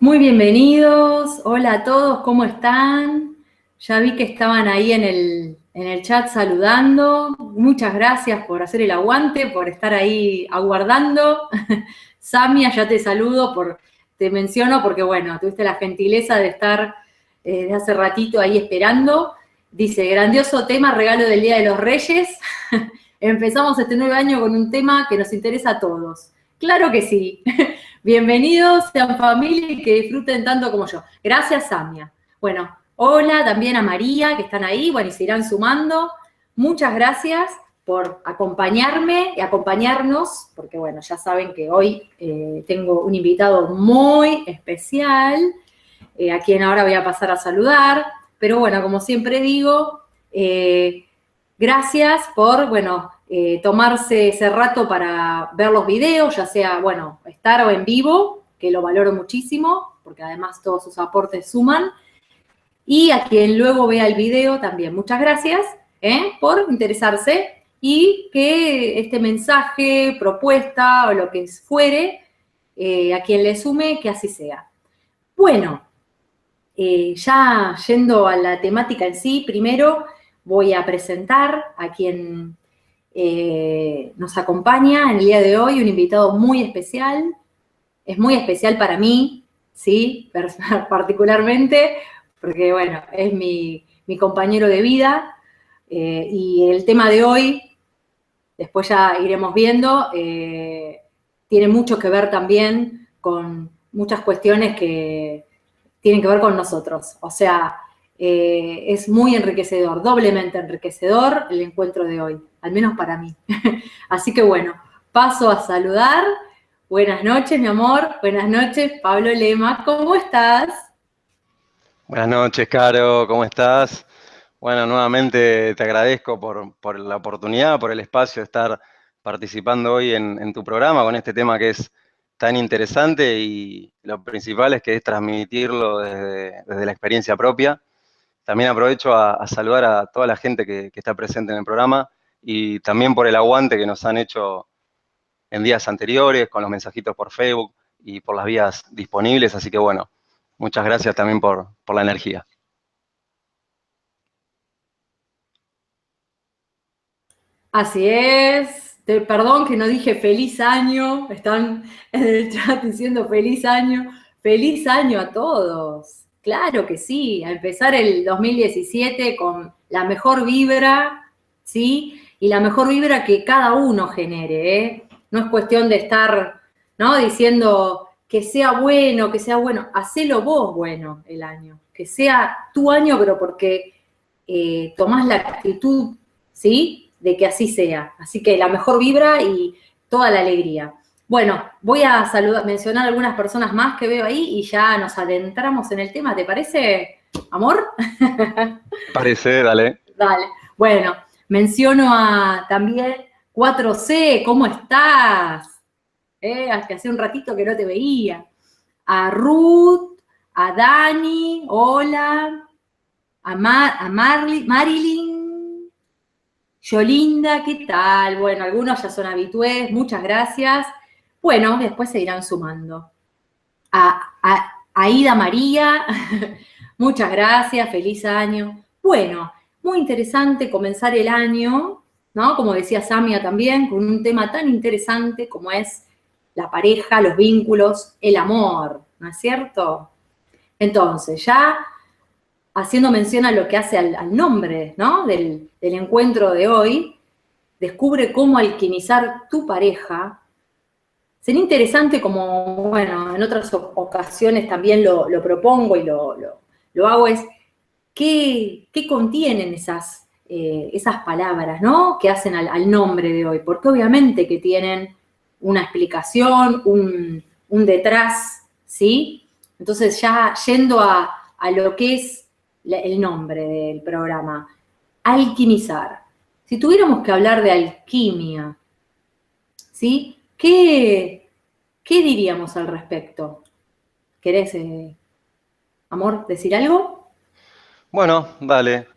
Muy bienvenidos, hola a todos, ¿cómo están? Ya vi que estaban ahí en el chat saludando. Muchas gracias por hacer el aguante, por estar ahí aguardando. Samia, ya te saludo, te menciono porque, bueno, tuviste la gentileza de estar de hace ratito ahí esperando. Dice, grandioso tema, regalo del Día de los Reyes. Empezamos este nuevo año con un tema que nos interesa a todos. Claro que sí. Bienvenidos, sean familia y que disfruten tanto como yo. Gracias, Samia. Bueno, hola también a María, que están ahí, bueno, y se irán sumando. Muchas gracias por acompañarme y acompañarnos, porque bueno, ya saben que hoy tengo un invitado muy especial, a quien ahora voy a pasar a saludar. Pero bueno, como siempre digo, gracias por, bueno, tomarse ese rato para ver los videos, ya sea, bueno, estar o en vivo, que lo valoro muchísimo, porque además todos sus aportes suman. Y a quien luego vea el video también, muchas gracias por interesarse y que este mensaje, propuesta o lo que fuere, a quien le sume, que así sea. Bueno, ya yendo a la temática en sí, primero voy a presentar a quien nos acompaña en el día de hoy, un invitado muy especial. Es muy especial para mí, ¿sí? Particularmente, porque, bueno, es mi compañero de vida. Y el tema de hoy, después ya iremos viendo, tiene mucho que ver también con muchas cuestiones que tienen que ver con nosotros. O sea, es muy enriquecedor, doblemente enriquecedor el encuentro de hoy, al menos para mí. Así que bueno, paso a saludar. Buenas noches, mi amor. Buenas noches, Pablo Lema. ¿Cómo estás? Buenas noches, Caro, ¿cómo estás? Bueno, nuevamente te agradezco por la oportunidad, por el espacio de estar participando hoy en tu programa con este tema que es tan interesante y lo principal es que es transmitirlo desde la experiencia propia. También aprovecho a saludar a toda la gente que está presente en el programa y también por el aguante que nos han hecho en días anteriores con los mensajitos por Facebook y por las vías disponibles, así que bueno, muchas gracias también por la energía. Así es. Perdón que no dije feliz año. Están en el chat diciendo feliz año. Feliz año a todos. Claro que sí. A empezar el 2017 con la mejor vibra, ¿sí? Y la mejor vibra que cada uno genere, ¿eh? No es cuestión de estar, ¿no? Diciendo que sea bueno, que sea bueno. Hacelo vos bueno el año. Que sea tu año, pero porque tomás la actitud, ¿sí? De que así sea. Así que la mejor vibra y toda la alegría. Bueno, voy a mencionar algunas personas más que veo ahí y ya nos adentramos en el tema. ¿Te parece, amor? Parece, dale. Dale. Bueno, menciono también 4C, ¿cómo estás? Hasta hace un ratito que no te veía. A Ruth, a Dani, hola. A Marilyn, Yolinda, ¿qué tal? Bueno, algunos ya son habitués, muchas gracias. Bueno, después se irán sumando. A Aida María, muchas gracias, feliz año. Bueno, muy interesante comenzar el año, ¿no? Como decía Samia también, con un tema tan interesante como es la pareja, los vínculos, el amor, ¿no es cierto? Entonces, ya haciendo mención a lo que hace al nombre, ¿no? Del encuentro de hoy, descubre cómo alquimizar tu pareja. Sería interesante, como, bueno, en otras ocasiones también lo propongo y lo hago, es qué contienen esas palabras, ¿no? Que hacen al nombre de hoy, porque obviamente que tienen una explicación, un detrás, ¿sí? Entonces ya yendo a lo que es el nombre del programa, alquimizar. Si tuviéramos que hablar de alquimia, ¿sí? ¿Qué diríamos al respecto? ¿Querés, amor, decir algo? Bueno, dale.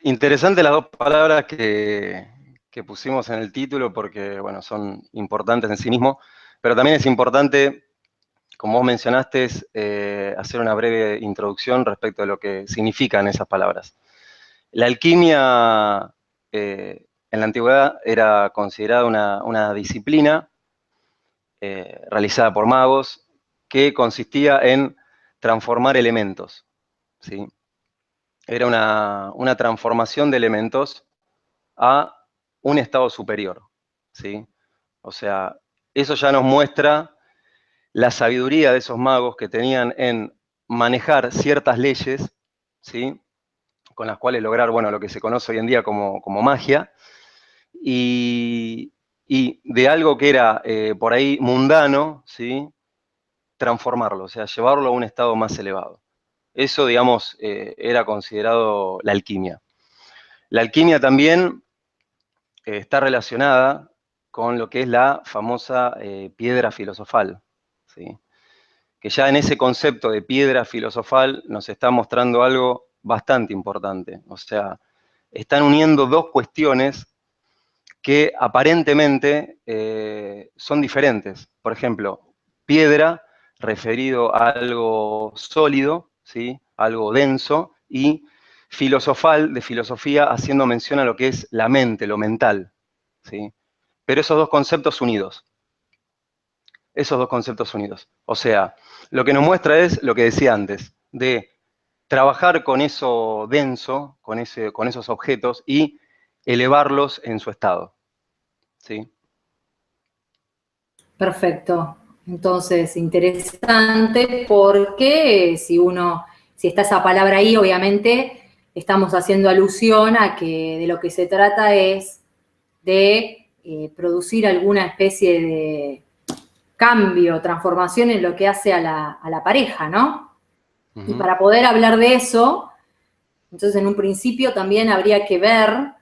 Interesante las dos palabras que pusimos en el título porque, bueno, son importantes en sí mismo, pero también es importante como vos mencionaste, es hacer una breve introducción respecto a lo que significan esas palabras. La alquimia en la antigüedad era considerada una disciplina realizada por magos que consistía en transformar elementos, ¿sí? Era una transformación de elementos a un estado superior, ¿sí? O sea, eso ya nos muestra la sabiduría de esos magos que tenían en manejar ciertas leyes, ¿sí? Con las cuales lograr, bueno, lo que se conoce hoy en día como magia, y, y de algo que era por ahí mundano, ¿sí? Transformarlo, o sea, llevarlo a un estado más elevado. Eso, digamos, era considerado la alquimia. La alquimia también está relacionada con lo que es la famosa piedra filosofal, ¿sí? Que ya en ese concepto de piedra filosofal nos está mostrando algo bastante importante. O sea, están uniendo dos cuestiones que aparentemente son diferentes. Por ejemplo, piedra referido a algo sólido, ¿sí? Algo denso, y filosofal, de filosofía, haciendo mención a lo que es la mente, lo mental, ¿sí? Pero esos dos conceptos unidos. O sea, lo que nos muestra es lo que decía antes, de trabajar con eso denso, con esos objetos y elevarlos en su estado, ¿sí? Perfecto. Entonces, interesante porque si está esa palabra ahí, obviamente estamos haciendo alusión a que de lo que se trata es de producir alguna especie de cambio, transformación en lo que hace a la pareja, ¿no? Y para poder hablar de eso, entonces en un principio también habría que ver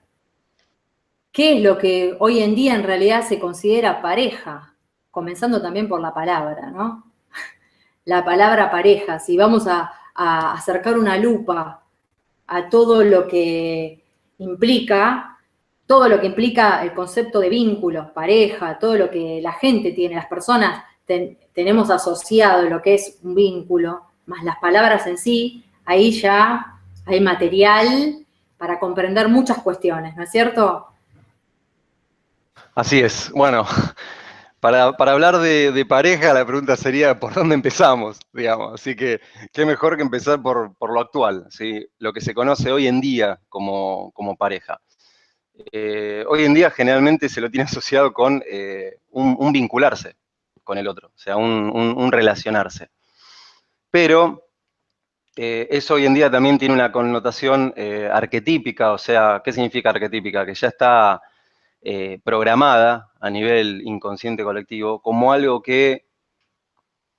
qué es lo que hoy en día en realidad se considera pareja, comenzando también por la palabra, ¿no? La palabra pareja, si vamos a acercar una lupa a todo lo que implica el concepto de vínculos, pareja, todo lo que la gente tiene, las personas tenemos asociado lo que es un vínculo, más las palabras en sí, ahí ya hay material para comprender muchas cuestiones, ¿no es cierto? Así es. Bueno, para hablar de pareja, la pregunta sería ¿por dónde empezamos? Digamos. Así que qué mejor que empezar por lo actual, ¿sí? Lo que se conoce hoy en día como pareja. Hoy en día generalmente se lo tiene asociado con un vincularse con el otro, o sea, un relacionarse. Pero eso hoy en día también tiene una connotación arquetípica, o sea, ¿qué significa arquetípica? Que ya está programada a nivel inconsciente colectivo como algo que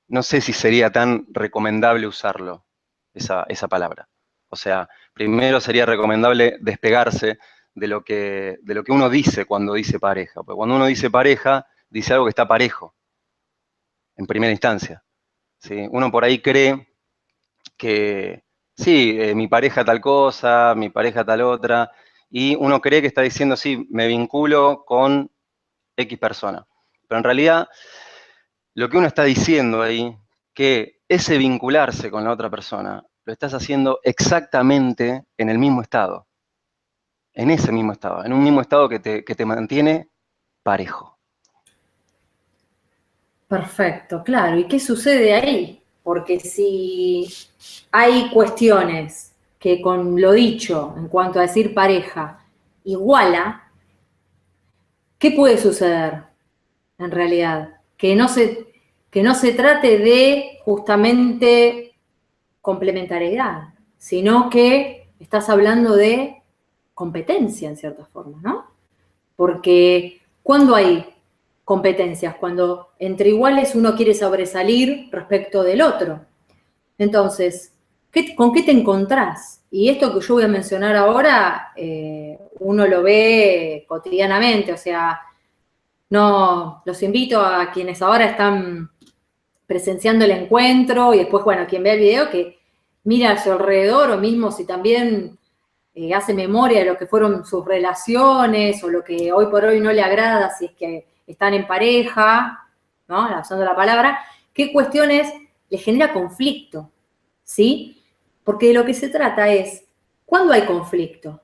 no sé si sería tan recomendable usarlo, esa palabra. O sea, primero sería recomendable despegarse de lo que uno dice cuando dice pareja. Porque cuando uno dice pareja, dice algo que está parejo, en primera instancia, ¿sí? Uno por ahí cree que, sí, mi pareja tal cosa, mi pareja tal otra, y uno cree que está diciendo, sí, me vinculo con X persona. Pero en realidad, lo que uno está diciendo ahí, que ese vincularse con la otra persona, lo estás haciendo exactamente en el mismo estado, en ese mismo estado, en un mismo estado que te mantiene parejo. Perfecto, claro. ¿Y qué sucede ahí? Porque si hay cuestiones que con lo dicho en cuanto a decir pareja iguala, ¿qué puede suceder en realidad? Que no se trate de justamente complementariedad, sino que estás hablando de competencia en cierta forma, ¿no? Porque cuando hay competencias, cuando entre iguales uno quiere sobresalir respecto del otro. Entonces, ¿con qué te encontrás? Y esto que yo voy a mencionar ahora, uno lo ve cotidianamente, o sea, no, los invito a quienes ahora están presenciando el encuentro y después, bueno, quien vea el video, que mira a su alrededor o mismo si también hace memoria de lo que fueron sus relaciones o lo que hoy por hoy no le agrada si es que están en pareja, ¿no? Usando la palabra, qué cuestiones les genera conflicto, ¿sí? Porque de lo que se trata es, ¿cuándo hay conflicto?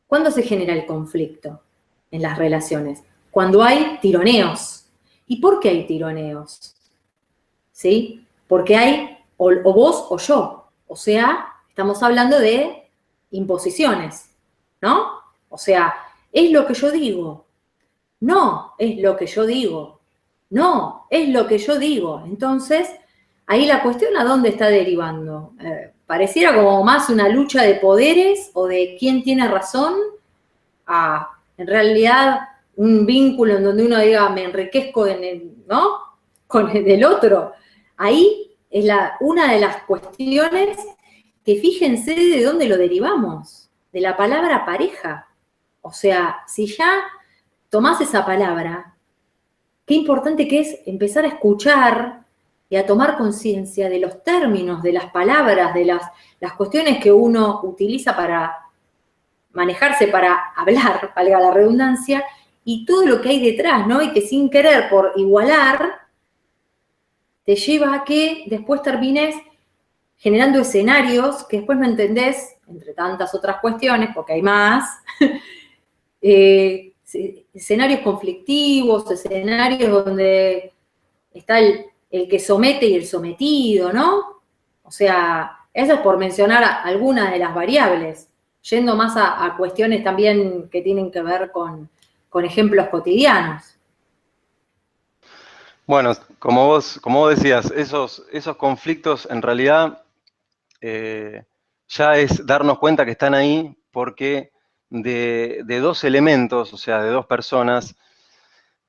¿Cuándo se genera el conflicto en las relaciones? Cuando hay tironeos. ¿Y por qué hay tironeos? ¿Sí? Porque hay o vos o yo. O sea, estamos hablando de imposiciones, ¿no? O sea, es lo que yo digo. No, es lo que yo digo. No, es lo que yo digo. Entonces, ahí la cuestión a dónde está derivando. Pareciera como más una lucha de poderes o de quién tiene razón a, en realidad, un vínculo en donde uno diga, me enriquezco en el, ¿no? Con el del otro. Ahí es una de las cuestiones que fíjense de dónde lo derivamos, de la palabra pareja. O sea, si ya tomás esa palabra, qué importante que es empezar a escuchar y a tomar conciencia de los términos, de las palabras, de las cuestiones que uno utiliza para manejarse, para hablar, valga la redundancia, y todo lo que hay detrás, ¿no? Y que sin querer, por igualar, te lleva a que después termines generando escenarios que después no entendés, entre tantas otras cuestiones, porque hay más, escenarios conflictivos, escenarios donde está el que somete y el sometido, ¿no? O sea, eso es por mencionar algunas de las variables, yendo más a cuestiones también que tienen que ver con ejemplos cotidianos. Bueno, como vos decías, esos conflictos en realidad ya es darnos cuenta que están ahí porque de dos elementos, o sea, de dos personas,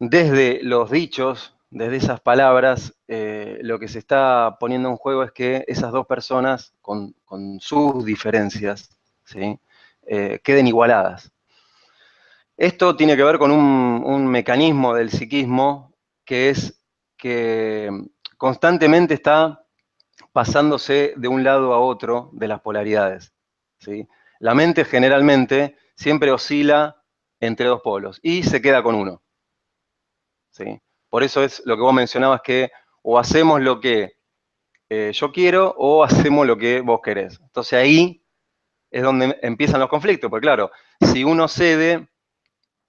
desde los dichos, desde esas palabras, lo que se está poniendo en juego es que esas dos personas, con sus diferencias, ¿sí? Queden igualadas. Esto tiene que ver con un mecanismo del psiquismo que es que constantemente está pasándose de un lado a otro de las polaridades, ¿sí? La mente generalmente siempre oscila entre dos polos y se queda con uno, ¿sí? Por eso es lo que vos mencionabas, que o hacemos lo que yo quiero o hacemos lo que vos querés. Entonces ahí es donde empiezan los conflictos, porque claro, si uno cede,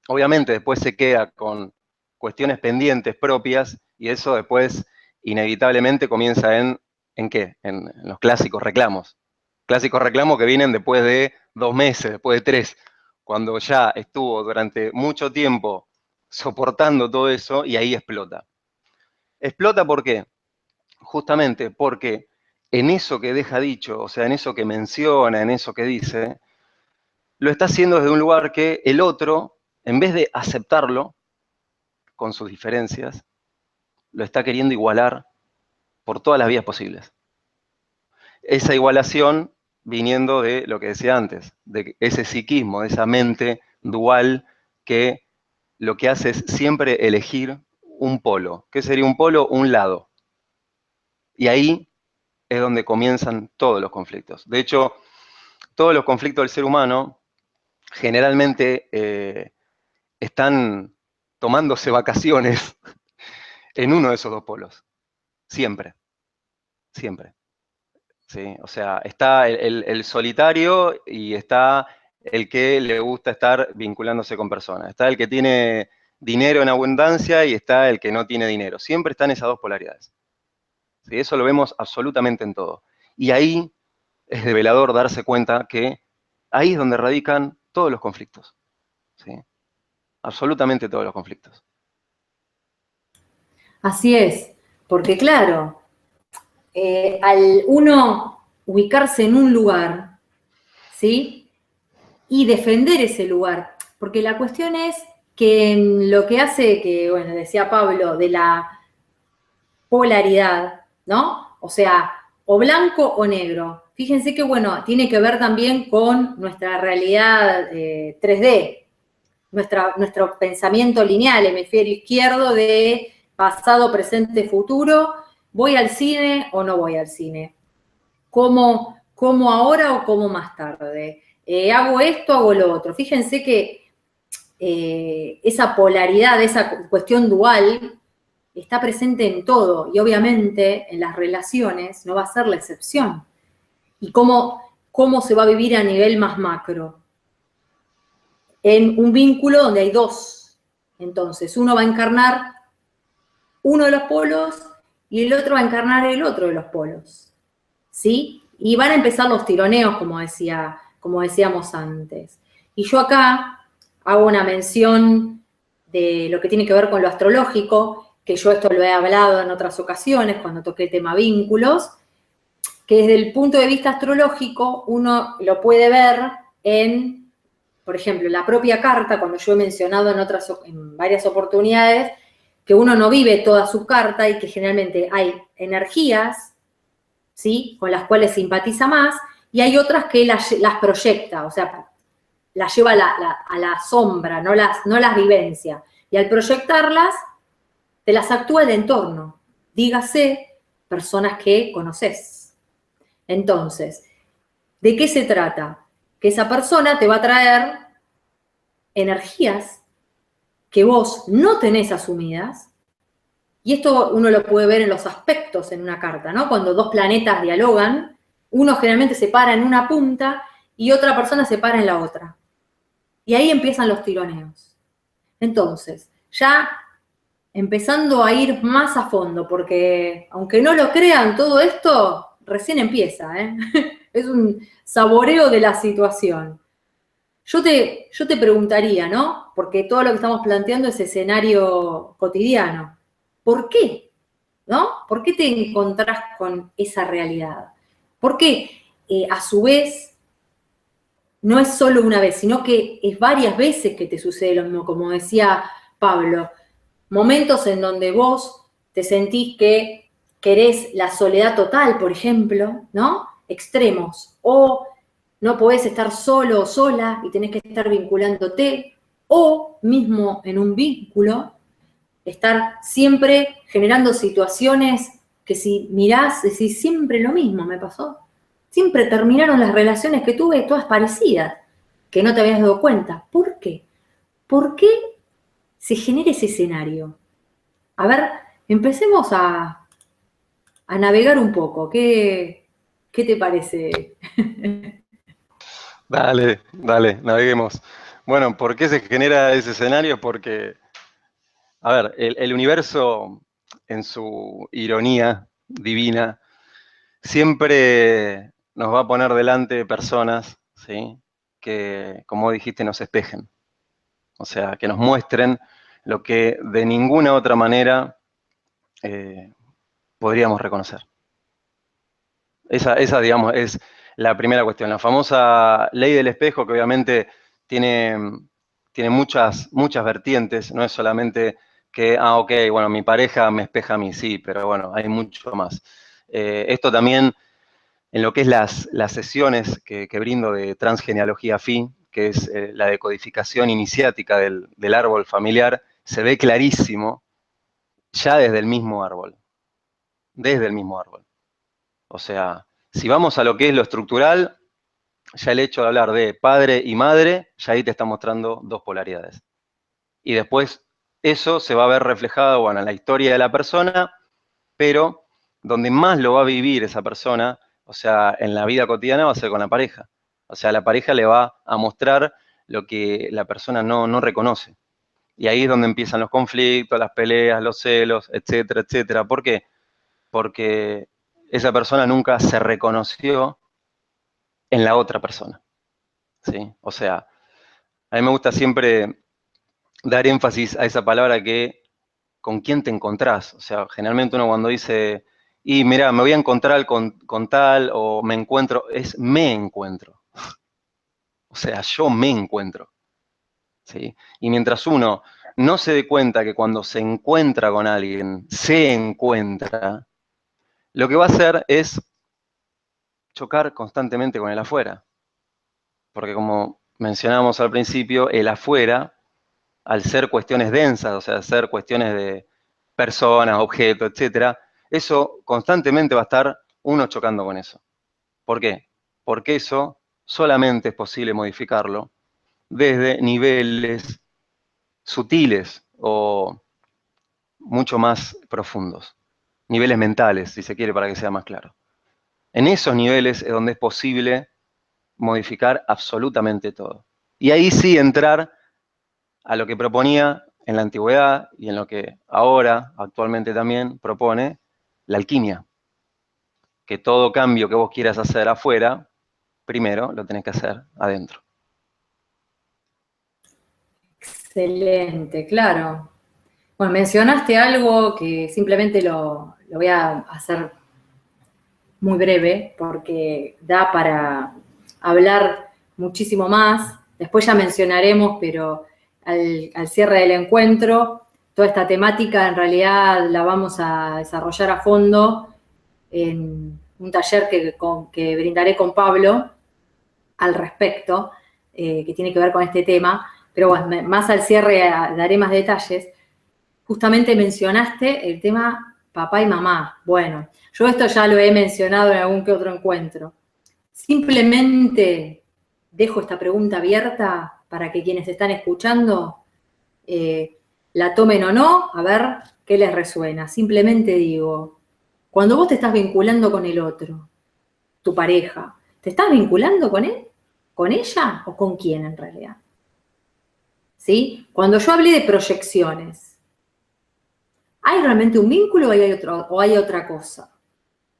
obviamente después se queda con cuestiones pendientes propias y eso después inevitablemente comienza ¿en qué? En los clásicos reclamos. Clásicos reclamos que vienen después de 2 meses, después de 3, cuando ya estuvo durante mucho tiempo soportando todo eso y ahí explota. ¿Explota por qué? Justamente porque en eso que deja dicho, o sea, en eso que menciona, en eso que dice, lo está haciendo desde un lugar que el otro, en vez de aceptarlo con sus diferencias, lo está queriendo igualar por todas las vías posibles. Esa igualación viniendo de lo que decía antes, de ese psiquismo, de esa mente dual que lo que hace es siempre elegir un polo. ¿Qué sería un polo? Un lado. Y ahí es donde comienzan todos los conflictos. De hecho, todos los conflictos del ser humano generalmente están tomándose vacaciones en uno de esos dos polos. Siempre, siempre. ¿Sí? O sea, está el solitario y está el que le gusta estar vinculándose con personas. Está el que tiene dinero en abundancia y está el que no tiene dinero. Siempre están esas dos polaridades. ¿Sí? Eso lo vemos absolutamente en todo. Y ahí es develador darse cuenta que ahí es donde radican todos los conflictos. ¿Sí? Absolutamente todos los conflictos. Así es, porque claro, al uno ubicarse en un lugar, ¿sí? Y defender ese lugar, porque la cuestión es que lo que hace, que, bueno, decía Pablo, de la polaridad, ¿no? O sea, o blanco o negro. Fíjense que, bueno, tiene que ver también con nuestra realidad 3D, nuestro pensamiento lineal, hemisferio izquierdo de pasado, presente, futuro. ¿Voy al cine o no voy al cine? ¿Cómo ahora o cómo más tarde? ¿Hago esto, hago lo otro? Fíjense que esa polaridad, esa cuestión dual, está presente en todo y obviamente en las relaciones no va a ser la excepción. ¿Y cómo se va a vivir a nivel más macro? En un vínculo donde hay dos. Entonces, uno va a encarnar uno de los polos y el otro va a encarnar el otro de los polos. ¿Sí? Y van a empezar los tironeos, como decíamos antes. Y yo acá hago una mención de lo que tiene que ver con lo astrológico, que yo esto lo he hablado en otras ocasiones cuando toqué el tema vínculos, que desde el punto de vista astrológico uno lo puede ver en, por ejemplo, la propia carta, cuando yo he mencionado en varias oportunidades, que uno no vive toda su carta y que generalmente hay energías, ¿sí?, con las cuales simpatiza más, y hay otras que las proyecta, o sea, las lleva a la sombra, no las vivencia. Y al proyectarlas, te las actúa el entorno. Dígase, personas que conoces. Entonces, ¿de qué se trata? Que esa persona te va a traer energías que vos no tenés asumidas, y esto uno lo puede ver en los aspectos en una carta, ¿no? Cuando dos planetas dialogan, uno generalmente se para en una punta y otra persona se para en la otra. Y ahí empiezan los tironeos. Entonces, ya empezando a ir más a fondo, porque aunque no lo crean, todo esto recién empieza, ¿eh? Es un saboreo de la situación. Yo te preguntaría, ¿no? Porque todo lo que estamos planteando es escenario cotidiano. ¿Por qué? ¿No? ¿Por qué te encontrás con esa realidad? ¿Por qué, a su vez, no es solo una vez, sino que es varias veces que te sucede lo mismo, como decía Pablo? Momentos en donde vos te sentís que querés la soledad total, por ejemplo, ¿no? Extremos. O no podés estar solo o sola y tenés que estar vinculándote. O mismo en un vínculo, estar siempre generando situaciones que si mirás, decís, siempre lo mismo me pasó. Siempre terminaron las relaciones que tuve todas parecidas, que no te habías dado cuenta. ¿Por qué? ¿Por qué se genera ese escenario? A ver, empecemos a navegar un poco. ¿Qué te parece? Dale, dale, naveguemos. Bueno, ¿por qué se genera ese escenario? Porque, a ver, el universo, en su ironía divina, siempre nos va a poner delante personas, ¿sí?, que, como dijiste, nos espejen. O sea, que nos muestren lo que de ninguna otra manera podríamos reconocer. Esa, digamos, es la primera cuestión. La famosa ley del espejo, que obviamente tiene muchas vertientes, no es solamente que, ok, bueno, mi pareja me espeja a mí, sí, pero bueno, hay mucho más. Esto también, en lo que es las sesiones que brindo de transgenealogía FI, que es la decodificación iniciática del árbol familiar, se ve clarísimo ya desde el mismo árbol. Desde el mismo árbol. O sea, si vamos a lo que es lo estructural, ya el hecho de hablar de padre y madre, ya ahí te está mostrando dos polaridades. Y después eso se va a ver reflejado, bueno, en la historia de la persona, pero donde más lo va a vivir esa persona, o sea, en la vida cotidiana, va a ser con la pareja. O sea, la pareja le va a mostrar lo que la persona no reconoce. Y ahí es donde empiezan los conflictos, las peleas, los celos, etcétera, etcétera. ¿Por qué? Porque esa persona nunca se reconoció en la otra persona, ¿sí? O sea, a mí me gusta siempre dar énfasis a esa palabra que, ¿con quién te encontrás? O sea, generalmente uno cuando dice, y mira, me voy a encontrar con tal, o me encuentro, es me encuentro. O sea, yo me encuentro, ¿sí? Y mientras uno no se dé cuenta que cuando se encuentra con alguien, se encuentra, lo que va a hacer es chocar constantemente con el afuera. Porque como mencionábamos al principio, el afuera, al ser cuestiones densas, o sea, ser cuestiones de personas, objetos, etcétera, eso constantemente va a estar uno chocando con eso. ¿Por qué? Porque eso solamente es posible modificarlo desde niveles sutiles o mucho más profundos, niveles mentales, si se quiere, para que sea más claro. En esos niveles es donde es posible modificar absolutamente todo. Y ahí sí entrar a lo que proponía en la antigüedad y en lo que ahora, actualmente también, propone la alquimia. Que todo cambio que vos quieras hacer afuera, primero lo tenés que hacer adentro. Excelente, claro. Bueno, mencionaste algo que simplemente lo voy a hacer muy breve porque da para hablar muchísimo más. Después ya mencionaremos, pero al cierre del encuentro, toda esta temática en realidad la vamos a desarrollar a fondo en un taller que brindaré con Pablo al respecto, que tiene que ver con este tema. Pero bueno, más al cierre daré más detalles. Justamente mencionaste el tema papá y mamá. Bueno, yo esto ya lo he mencionado en algún que otro encuentro. Simplemente dejo esta pregunta abierta para que quienes están escuchando la tomen o no, a ver qué les resuena. Simplemente digo, cuando vos te estás vinculando con el otro, tu pareja, ¿te estás vinculando con él? ¿Con ella o con quién en realidad? ¿Sí? Cuando yo hablé de proyecciones, ¿hay realmente un vínculo o hay otra cosa?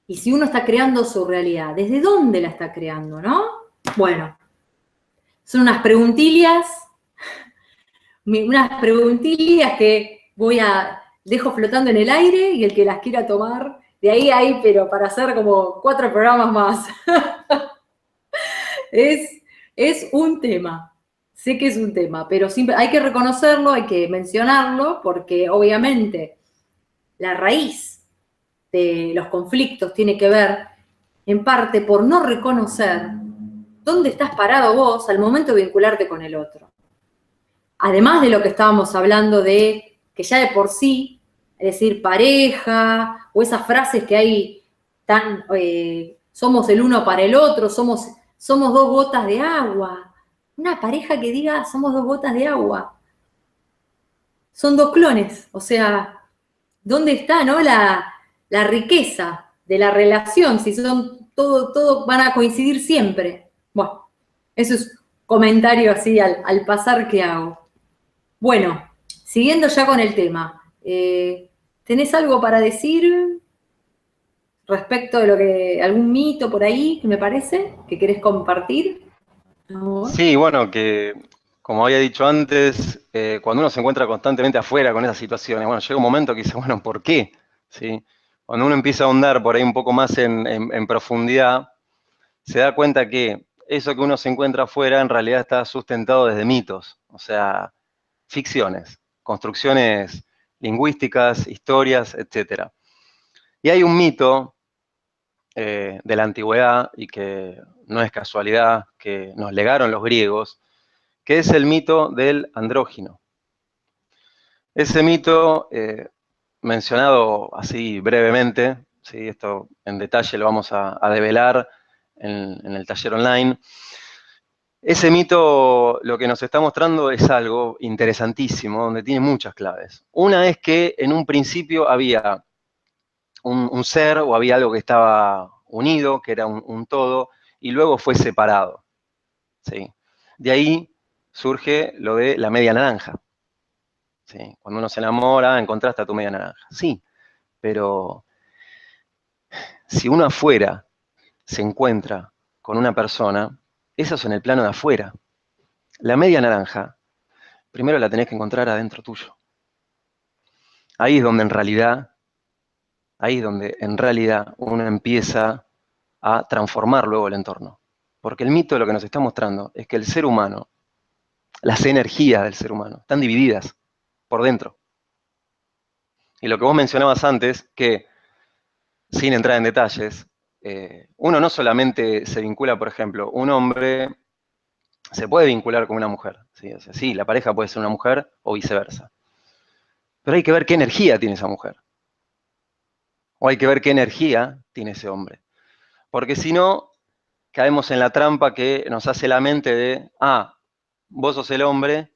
Y si uno está creando su realidad, ¿desde dónde la está creando, no? Bueno, son unas preguntillas que dejo flotando en el aire y el que las quiera tomar, de ahí a ahí, pero para hacer como 4 programas más. Es un tema, sé que es un tema, pero siempre hay que reconocerlo, hay que mencionarlo, porque obviamente la raíz de los conflictos tiene que ver en parte por no reconocer dónde estás parado vos al momento de vincularte con el otro. Además de lo que estábamos hablando de que ya de por sí, es decir, pareja, o esas frases que hay tan, somos el uno para el otro, somos 2 gotas de agua. Una pareja que diga somos 2 gotas de agua. Son 2 clones, o sea, ¿dónde está, no, la riqueza de la relación? Si son todo van a coincidir siempre. Bueno, eso es comentario así al pasar que hago. Bueno, siguiendo ya con el tema, ¿tenés algo para decir respecto de algún mito por ahí que me parece que querés compartir? No. Sí, bueno, que como había dicho antes, cuando uno se encuentra constantemente afuera con esas situaciones, bueno, llega un momento que dice, bueno, ¿por qué? ¿Sí? Cuando uno empieza a ahondar por ahí un poco más en profundidad, se da cuenta que eso que uno se encuentra afuera en realidad está sustentado desde mitos, o sea, ficciones, construcciones lingüísticas, historias, etc. Y hay un mito de la antigüedad, y que no es casualidad, que nos legaron los griegos, que es el mito del andrógino. Ese mito, mencionado así brevemente, ¿sí? Esto en detalle lo vamos a develar en el taller online. Ese mito lo que nos está mostrando es algo interesantísimo, donde tiene muchas claves. Una es que en un principio había un ser o había algo que estaba unido, que era un todo, y luego fue separado. ¿Sí? De ahí surge lo de la media naranja. ¿Sí? Cuando uno se enamora, encontraste a tu media naranja. Sí, pero si uno afuera se encuentra con una persona, eso es en el plano de afuera. La media naranja, primero la tenés que encontrar adentro tuyo. Ahí es donde en realidad uno empieza a transformar luego el entorno. Porque el mito lo que nos está mostrando es que el ser humano, las energías del ser humano, están divididas por dentro. Y lo que vos mencionabas antes, que sin entrar en detalles, uno no solamente se vincula, por ejemplo, un hombre se puede vincular con una mujer. ¿Sí? O sea, sí, la pareja puede ser una mujer o viceversa. Pero hay que ver qué energía tiene esa mujer. O hay que ver qué energía tiene ese hombre. Porque si no, caemos en la trampa que nos hace la mente de, vos sos el hombre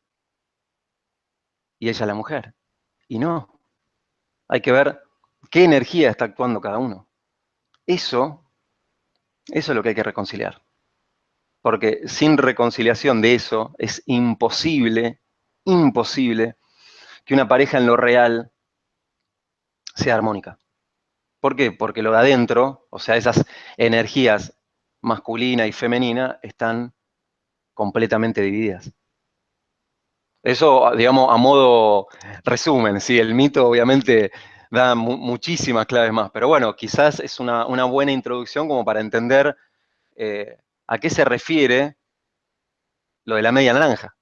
y ella la mujer. Y no. Hay que ver qué energía está actuando cada uno. Eso es lo que hay que reconciliar. Porque sin reconciliación de eso es imposible que una pareja en lo real sea armónica. ¿Por qué? Porque lo de adentro, o sea, esas energías masculina y femenina están completamente divididas. Eso, digamos, a modo resumen, ¿sí? El mito obviamente da muchísimas claves más, pero bueno, quizás es una buena introducción como para entender a qué se refiere lo de la media naranja.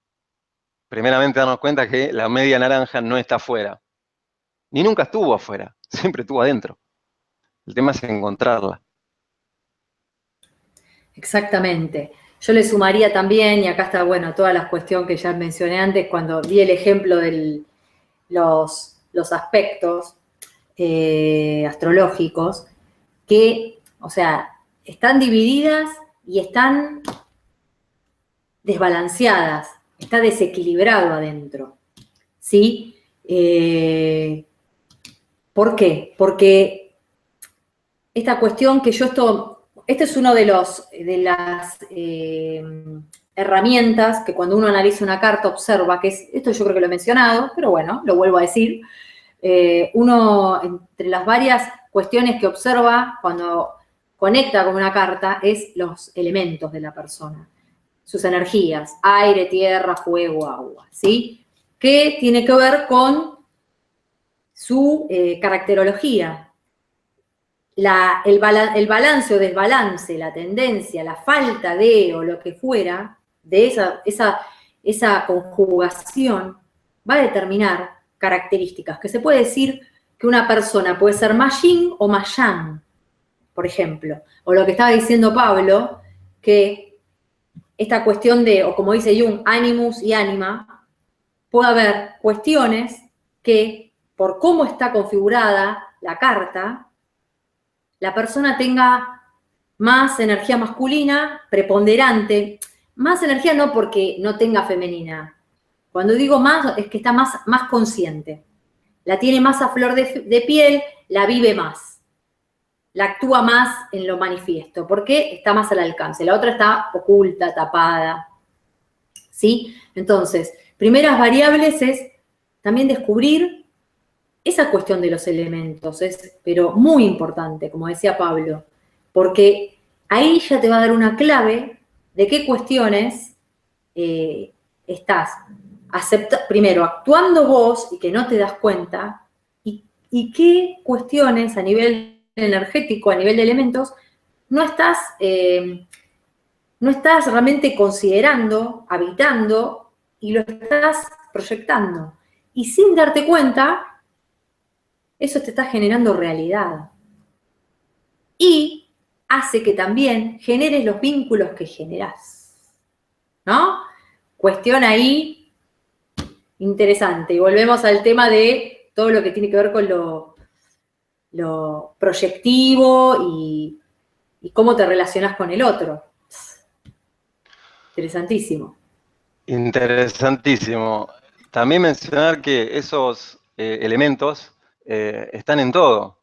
Primeramente darnos cuenta que la media naranja no está afuera, ni nunca estuvo afuera, siempre estuvo adentro. El tema es encontrarla. Exactamente. Yo le sumaría también, y acá está, bueno, toda la cuestión que ya mencioné antes, cuando di el ejemplo de los aspectos astrológicos, que, o sea, están divididas y están desbalanceadas, está desequilibrado adentro, ¿sí? ¿Por qué? Porque esta cuestión que este es uno de las herramientas que cuando uno analiza una carta observa, que es, esto yo creo que lo he mencionado, pero bueno, lo vuelvo a decir, uno entre las varias cuestiones que observa cuando conecta con una carta es los elementos de la persona, sus energías, aire, tierra, fuego, agua, ¿sí? Que tiene que ver con su caracterología, el balance o desbalance, la tendencia, la falta de o lo que fuera, de esa conjugación, va a determinar características, que se puede decir que una persona puede ser más yin o más yang, por ejemplo. O lo que estaba diciendo Pablo, que esta cuestión de, o como dice Jung, animus y anima, puede haber cuestiones que, por cómo está configurada la carta, la persona tenga más energía masculina, preponderante, más energía no porque no tenga femenina. Cuando digo más, es que está más consciente. La tiene más a flor de piel, la vive más. La actúa más en lo manifiesto, porque está más al alcance. La otra está oculta, tapada. ¿Sí? Entonces, primeras variables es también descubrir esa cuestión de los elementos, pero muy importante, como decía Pablo, porque ahí ya te va a dar una clave de qué cuestiones estás primero actuando vos y que no te das cuenta, y qué cuestiones a nivel energético, a nivel de elementos, no estás, no estás realmente considerando, habitando, y lo estás proyectando. Y sin darte cuenta, eso te está generando realidad. Y hace que también generes los vínculos que generás. ¿No? Cuestión ahí interesante. Y volvemos al tema de todo lo que tiene que ver con lo proyectivo y cómo te relacionás con el otro. Interesantísimo. Interesantísimo. También mencionar que esos elementos están en todo, o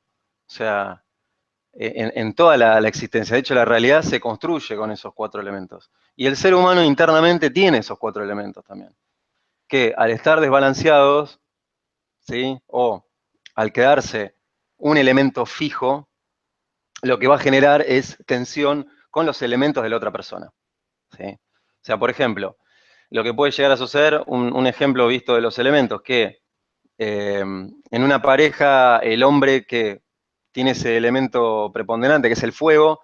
sea, en toda la existencia. De hecho, la realidad se construye con esos 4 elementos. Y el ser humano internamente tiene esos 4 elementos también, que al estar desbalanceados, ¿sí? O al quedarse un elemento fijo, lo que va a generar es tensión con los elementos de la otra persona, ¿sí? O sea, por ejemplo, lo que puede llegar a suceder, un ejemplo visto de los elementos, que en una pareja el hombre que tiene ese elemento preponderante, que es el fuego,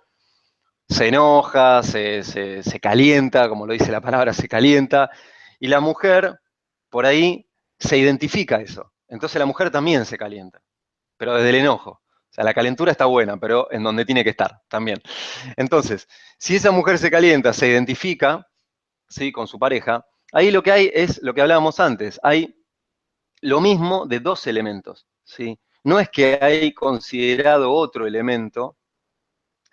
se enoja, se calienta, como lo dice la palabra, se calienta, y la mujer por ahí se identifica eso. Entonces la mujer también se calienta, pero desde el enojo. O sea, la calentura está buena, pero en donde tiene que estar también. Entonces, si esa mujer se calienta, se identifica, ¿sí? Con su pareja, ahí lo que hay es lo que hablábamos antes, hay lo mismo de 2 elementos, ¿sí? No es que hay considerado otro elemento,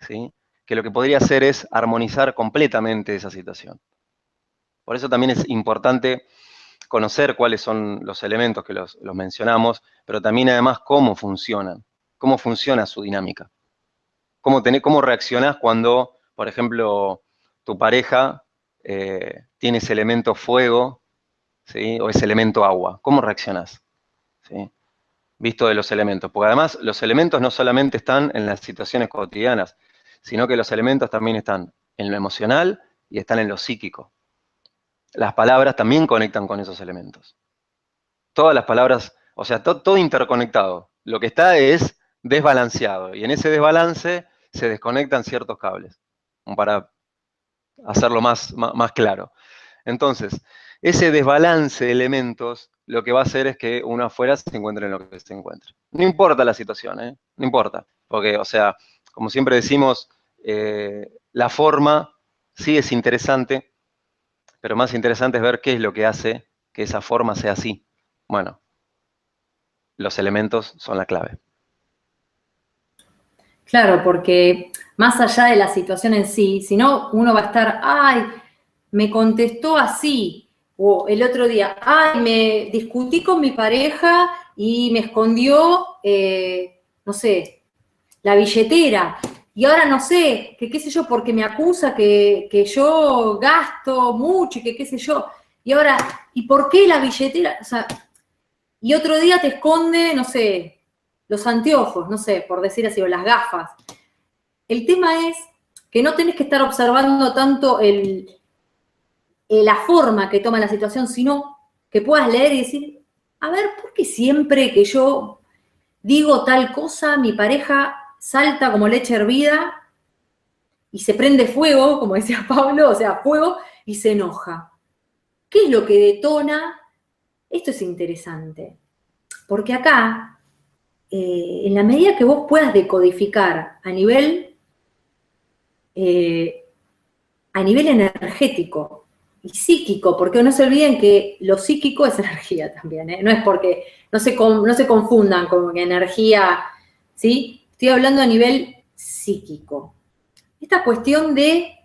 ¿sí? Que lo que podría hacer es armonizar completamente esa situación. Por eso también es importante conocer cuáles son los elementos que los mencionamos, pero también además cómo funcionan, cómo funciona su dinámica. Cómo reaccionás cuando, por ejemplo, tu pareja tiene ese elemento fuego, ¿sí? O ese elemento agua. ¿Cómo reaccionás? ¿Sí? Visto de los elementos. Porque además los elementos no solamente están en las situaciones cotidianas, sino que los elementos también están en lo emocional y están en lo psíquico. Las palabras también conectan con esos elementos. Todas las palabras, o sea, todo interconectado. Lo que está es desbalanceado y en ese desbalance se desconectan ciertos cables, para hacerlo más claro. Entonces, ese desbalance de elementos lo que va a hacer es que uno afuera se encuentre en lo que se encuentre. No importa la situación, ¿eh? No importa. Porque, o sea, como siempre decimos, la forma sí es interesante, pero más interesante es ver qué es lo que hace que esa forma sea así. Bueno, los elementos son la clave. Claro, porque más allá de la situación en sí, si no, uno va a estar, ay, me contestó así, o el otro día, ay, me discutí con mi pareja y me escondió, no sé, la billetera. Y ahora no sé, que qué sé yo, porque me acusa que yo gasto mucho y que qué sé yo. Y ahora, ¿y por qué la billetera? O sea, y otro día te esconde, no sé, los anteojos, no sé, por decir así, o las gafas. El tema es que no tenés que estar observando tanto la forma que toma la situación, sino que puedas leer y decir, a ver, ¿por qué siempre que yo digo tal cosa, mi pareja salta como leche hervida y se prende fuego, como decía Pablo, o sea, fuego, y se enoja? ¿Qué es lo que detona? Esto es interesante, porque acá, en la medida que vos puedas decodificar a nivel energético y psíquico, porque no se olviden que lo psíquico es energía también, ¿eh? No es porque, no se confundan con energía, ¿sí? Estoy hablando a nivel psíquico. Esta cuestión de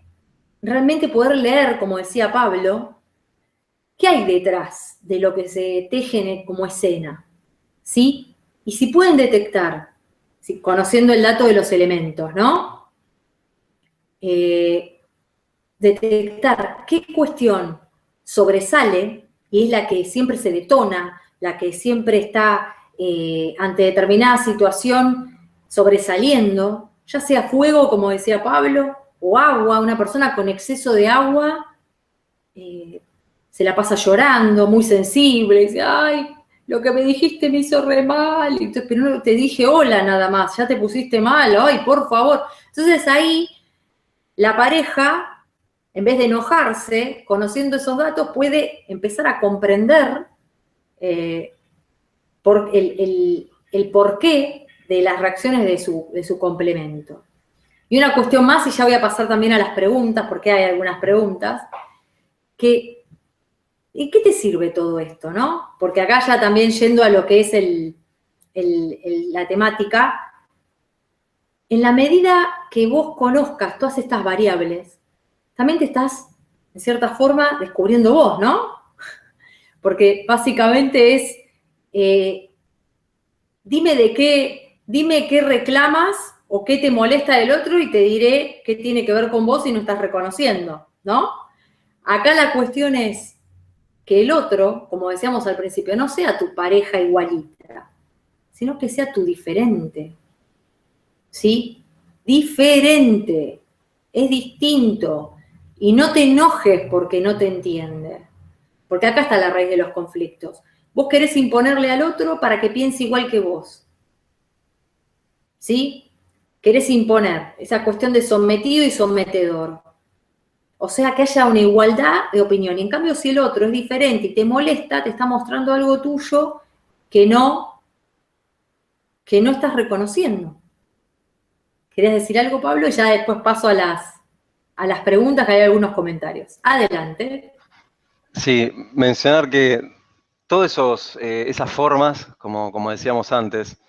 realmente poder leer, como decía Pablo, qué hay detrás de lo que se teje como escena, ¿sí? Y si pueden detectar, ¿sí? Conociendo el dato de los elementos, ¿no? Detectar qué cuestión sobresale y es la que siempre se detona, la que siempre está ante determinada situación sobresaliendo, ya sea fuego, como decía Pablo, o agua. Una persona con exceso de agua se la pasa llorando, muy sensible, dice, ay, lo que me dijiste me hizo re mal, pero no te dije hola nada más, ya te pusiste mal, ay, por favor. Entonces ahí la pareja, en vez de enojarse, conociendo esos datos, puede empezar a comprender el porqué de las reacciones de su complemento. Y una cuestión más, y ya voy a pasar también a las preguntas, porque hay algunas preguntas, que ¿y qué te sirve todo esto, no? Porque acá ya también yendo a lo que es la temática, en la medida que vos conozcas todas estas variables, también te estás, en cierta forma, descubriendo vos, ¿no? Porque básicamente es, dime qué reclamas o qué te molesta del otro y te diré qué tiene que ver con vos y no estás reconociendo, ¿no? Acá la cuestión es que el otro, como decíamos al principio, no sea tu pareja igualita, sino que sea tu diferente, ¿sí? Diferente, es distinto. Y no te enojes porque no te entiende, porque acá está la raíz de los conflictos. Vos querés imponerle al otro para que piense igual que vos, ¿sí? Querés imponer esa cuestión de sometido y sometedor. O sea, que haya una igualdad de opinión. Y en cambio, si el otro es diferente y te molesta, te está mostrando algo tuyo que no estás reconociendo. ¿Querías decir algo, Pablo? Y ya después paso a las preguntas, que hay algunos comentarios. Adelante. Sí, mencionar que todas esas formas, como decíamos antes,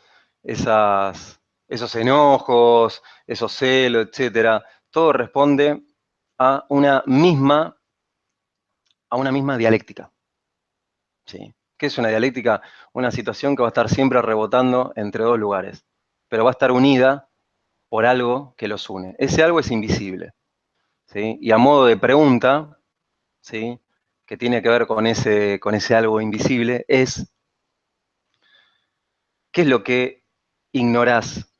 esos enojos, esos celos, etcétera, todo responde a una misma dialéctica. ¿sí? ¿Qué es una dialéctica? Una situación que va a estar siempre rebotando entre dos lugares, pero va a estar unida por algo que los une. Ese algo es invisible, ¿sí? Y a modo de pregunta, ¿sí?, que tiene que ver con ese algo invisible, es ¿qué es lo que ignorás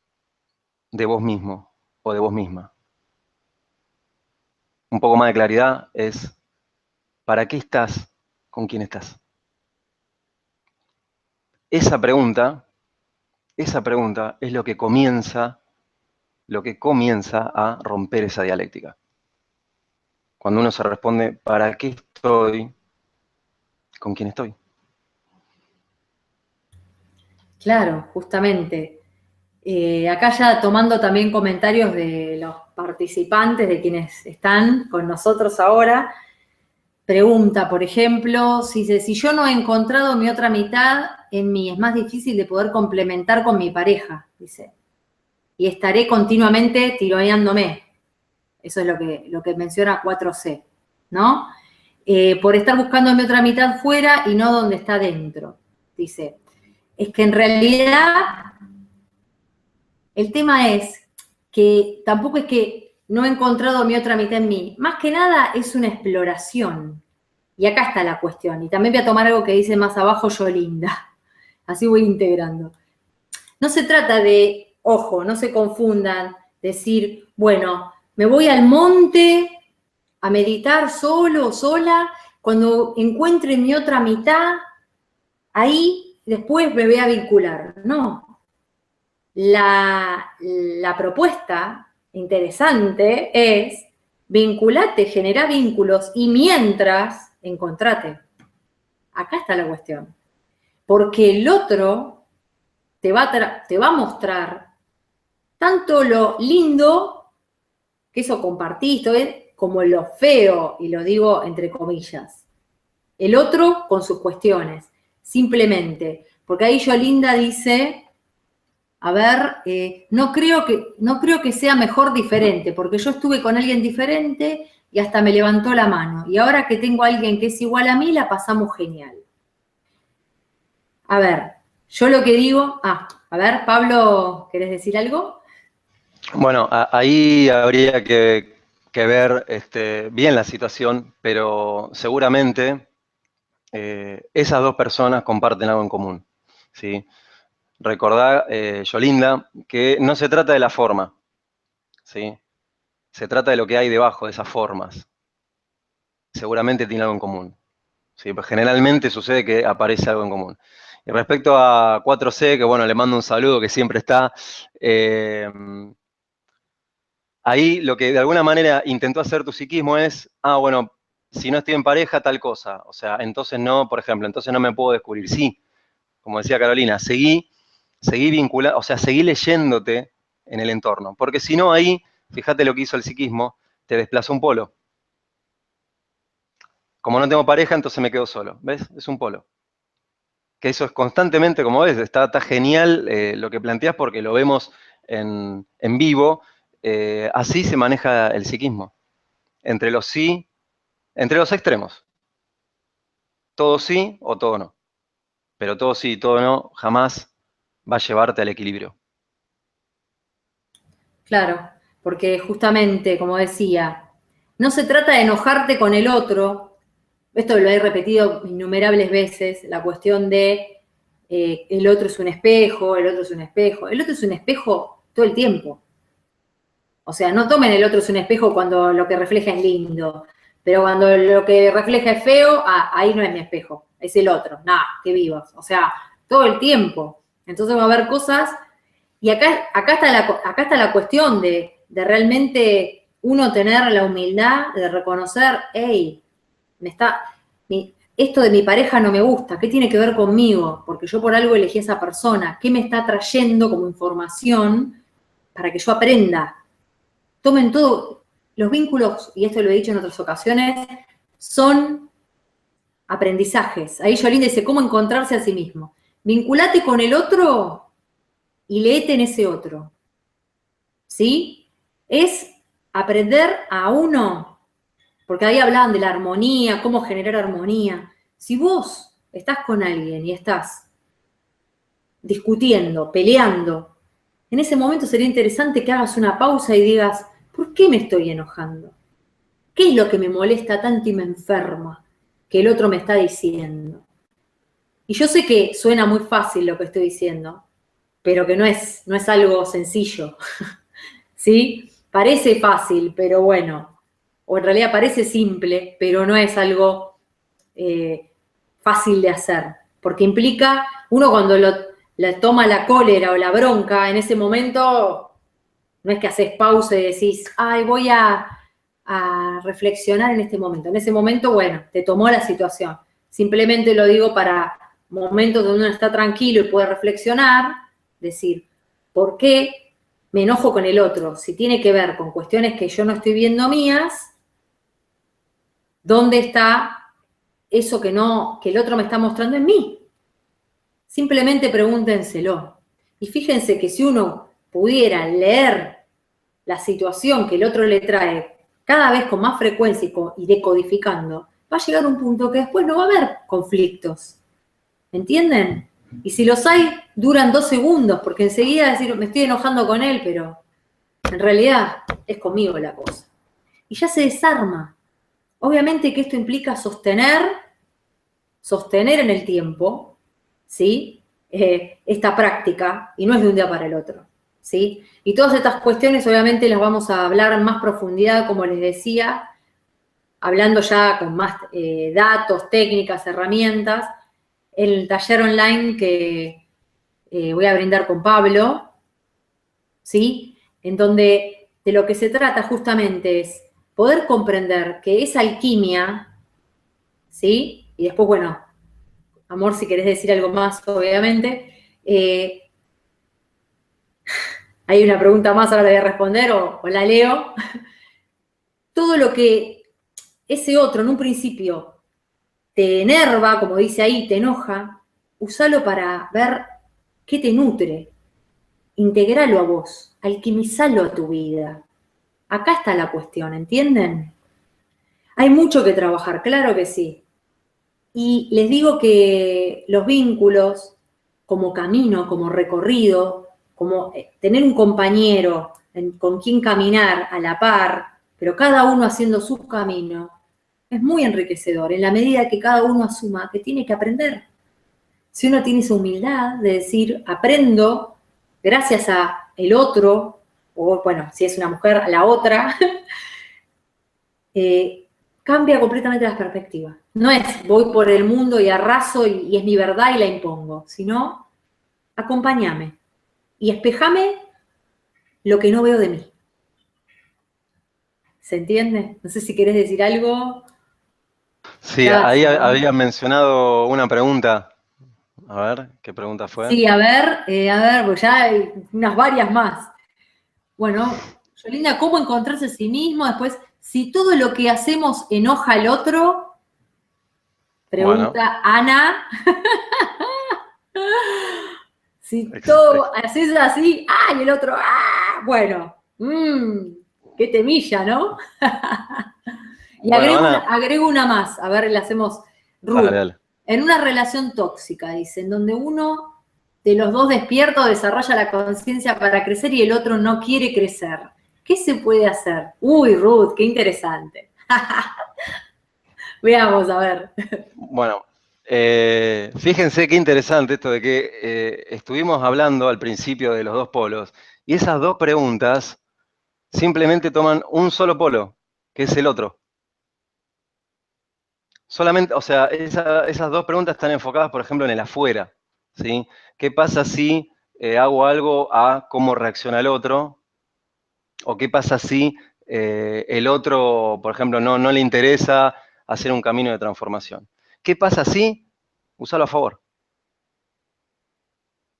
de vos mismo o de vos misma? Un poco más de claridad es ¿para qué estás con quién estás? Esa pregunta es lo que comienza a romper esa dialéctica. Cuando uno se responde, ¿para qué estoy con quién estoy? Claro, justamente. Acá ya tomando también comentarios de los participantes, de quienes están con nosotros ahora, pregunta, por ejemplo, si dice, si yo no he encontrado mi otra mitad en mí, es más difícil de poder complementar con mi pareja, dice. Y estaré continuamente tironeándome. Eso es lo que menciona 4C, ¿no? Por estar buscando mi otra mitad fuera y no donde está dentro, dice. Es que en realidad el tema es que tampoco es que no he encontrado mi otra mitad en mí. Más que nada es una exploración. Y acá está la cuestión. Y también voy a tomar algo que dice más abajo Yolinda. Así voy integrando. No se trata de, ojo, no se confundan, decir, bueno, me voy al monte a meditar solo o sola, cuando encuentre mi otra mitad, ahí después me voy a vincular. No. La propuesta interesante es vinculate, generá vínculos y mientras encontrate. Acá está la cuestión. Porque el otro te va a mostrar tanto lo lindo, que eso compartiste, como lo feo, y lo digo entre comillas. El otro con sus cuestiones, simplemente. Porque ahí Yolinda dice, a ver, no creo que sea mejor diferente, porque yo estuve con alguien diferente y hasta me levantó la mano. Y ahora que tengo a alguien que es igual a mí, la pasamos genial. A ver, yo lo que digo, a ver, Pablo, ¿querés decir algo? Bueno, ahí habría que ver bien la situación, pero seguramente esas dos personas comparten algo en común, ¿sí? Recordá, Yolinda, que no se trata de la forma, ¿sí? Se trata de lo que hay debajo de esas formas. Seguramente tiene algo en común, ¿sí? Pues generalmente sucede que aparece algo en común. Y respecto a 4C, que bueno, le mando un saludo, que siempre está, ahí lo que de alguna manera intentó hacer tu psiquismo es, bueno, si no estoy en pareja, tal cosa. O sea, entonces no, por ejemplo, entonces no me puedo descubrir. Sí, como decía Carolina, seguí vinculado, o sea, seguí leyéndote en el entorno. Porque si no, ahí, fíjate lo que hizo el psiquismo, te desplazó un polo. Como no tengo pareja, entonces me quedo solo. ¿Ves? Es un polo. Que eso es constantemente, como ves, está genial lo que planteas porque lo vemos en vivo. Así se maneja el psiquismo. Entre los sí, entre los extremos. Todo sí o todo no. Pero todo sí y todo no jamás va a llevarte al equilibrio. Claro, porque justamente, como decía, no se trata de enojarte con el otro, esto lo he repetido innumerables veces, la cuestión de el otro es un espejo, el otro es un espejo, el otro es un espejo todo el tiempo. O sea, no tomen el otro es un espejo cuando lo que refleja es lindo, pero cuando lo que refleja es feo, ahí no es mi espejo, es el otro, nada, qué vivos. O sea, todo el tiempo. Entonces va a haber cosas, y acá está la cuestión de realmente uno tener la humildad de reconocer, hey, esto de mi pareja no me gusta, ¿qué tiene que ver conmigo? Porque yo por algo elegí a esa persona, ¿qué me está trayendo como información para que yo aprenda? Tomen todo, los vínculos, y esto lo he dicho en otras ocasiones, son aprendizajes. Ahí Yolinda dice, ¿cómo encontrarse a sí mismo? Vinculate con el otro y léete en ese otro. ¿Sí? Es aprender a uno, porque ahí hablaban de la armonía, cómo generar armonía. Si vos estás con alguien y estás discutiendo, peleando, en ese momento sería interesante que hagas una pausa y digas, ¿por qué me estoy enojando? ¿Qué es lo que me molesta tanto y me enferma que el otro me está diciendo? Y yo sé que suena muy fácil lo que estoy diciendo, pero que no es algo sencillo, ¿sí? Parece fácil, pero bueno, o en realidad parece simple, pero no es algo fácil de hacer, porque implica, uno cuando le toma la cólera o la bronca, en ese momento no es que haces pausa y decís, ay, voy a reflexionar en este momento. En ese momento, bueno, te tomó la situación. Simplemente lo digo para momentos donde uno está tranquilo y puede reflexionar, decir, ¿por qué me enojo con el otro? Si tiene que ver con cuestiones que yo no estoy viendo mías, ¿dónde está eso que el otro me está mostrando en mí? Simplemente pregúntenselo. Y fíjense que si uno pudiera leer la situación que el otro le trae cada vez con más frecuencia y decodificando, va a llegar un punto que después no va a haber conflictos. ¿Entienden? Y si los hay, duran 2 segundos, porque enseguida decir, me estoy enojando con él, pero en realidad es conmigo la cosa. Y ya se desarma. Obviamente que esto implica sostener en el tiempo, ¿sí? Esta práctica, y no es de un día para el otro, ¿sí? Y todas estas cuestiones obviamente las vamos a hablar en más profundidad, como les decía, hablando ya con más datos, técnicas, herramientas, en el taller online que voy a brindar con Pablo, ¿sí? En donde de lo que se trata justamente es poder comprender que esa alquimia, ¿sí? Y después, bueno, Amor, si querés decir algo más, obviamente. Hay una pregunta más, ahora la voy a responder o la leo. Todo lo que ese otro en un principio te enerva, como dice ahí, te enoja, usalo para ver qué te nutre. Integralo a vos, alquimizalo a tu vida. Acá está la cuestión, ¿entienden? Hay mucho que trabajar, claro que sí. Y les digo que los vínculos, como camino, como recorrido, como tener un compañero con quien caminar a la par, pero cada uno haciendo su camino, es muy enriquecedor en la medida que cada uno asuma que tiene que aprender. Si uno tiene esa humildad de decir, aprendo gracias a el otro, o bueno, si es una mujer, a la otra, cambia completamente las perspectivas. No es voy por el mundo y arraso y es mi verdad y la impongo, sino acompáñame y espejame lo que no veo de mí. ¿Se entiende? No sé si querés decir algo. Sí, ahí Gracias, ¿no? había mencionado una pregunta. A ver, ¿qué pregunta fue? Sí, pues ya hay unas varias más. Bueno, Yolinda, ¿cómo encontrarse a sí mismo? Después, si todo lo que hacemos enoja al otro, Bueno, pregunta Ana. Si todo haces así, ¡ah! Y el otro, ¡ah! Bueno, qué temilla, ¿no? Y bueno, Ana, agrego una más, a ver, le hacemos dale, Ruth. dale. En una relación tóxica, dice, en donde uno de los dos despierto desarrolla la conciencia para crecer y el otro no quiere crecer. ¿Qué se puede hacer? Uy, Ruth, qué interesante. Veamos, a ver. Bueno, fíjense qué interesante esto de que estuvimos hablando al principio de los dos polos, y esas dos preguntas simplemente toman un solo polo, que es el otro. Solamente, o sea, esas dos preguntas están enfocadas, por ejemplo, en el afuera, ¿sí? ¿Qué pasa si hago algo a cómo reacciona el otro? ¿O qué pasa si el otro, por ejemplo, no le interesa hacer un camino de transformación? ¿Qué pasa si usarlo a favor?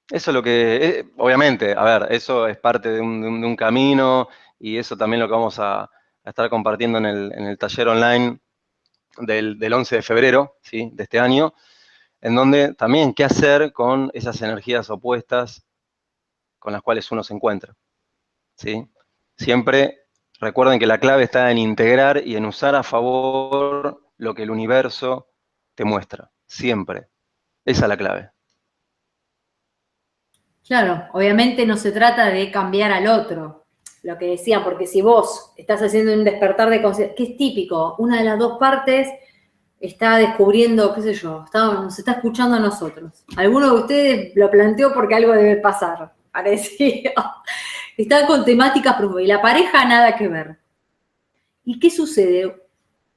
Eso es lo que, obviamente, a ver, eso es parte de un camino y eso también lo que vamos a estar compartiendo en el taller online del 11 de febrero, ¿sí? De este año, en donde también qué hacer con esas energías opuestas con las cuales uno se encuentra, ¿sí? Siempre recuerden que la clave está en integrar y en usar a favor lo que el universo te muestra, siempre. Esa es la clave. Claro, obviamente no se trata de cambiar al otro, lo que decía, porque si vos estás haciendo un despertar de conciencia, que es típico, una de las dos partes está descubriendo, qué sé yo, nos está escuchando a nosotros. Alguno de ustedes lo planteó porque algo debe pasar, parecido. Están con temáticas profundas y la pareja nada que ver. ¿Y qué sucede?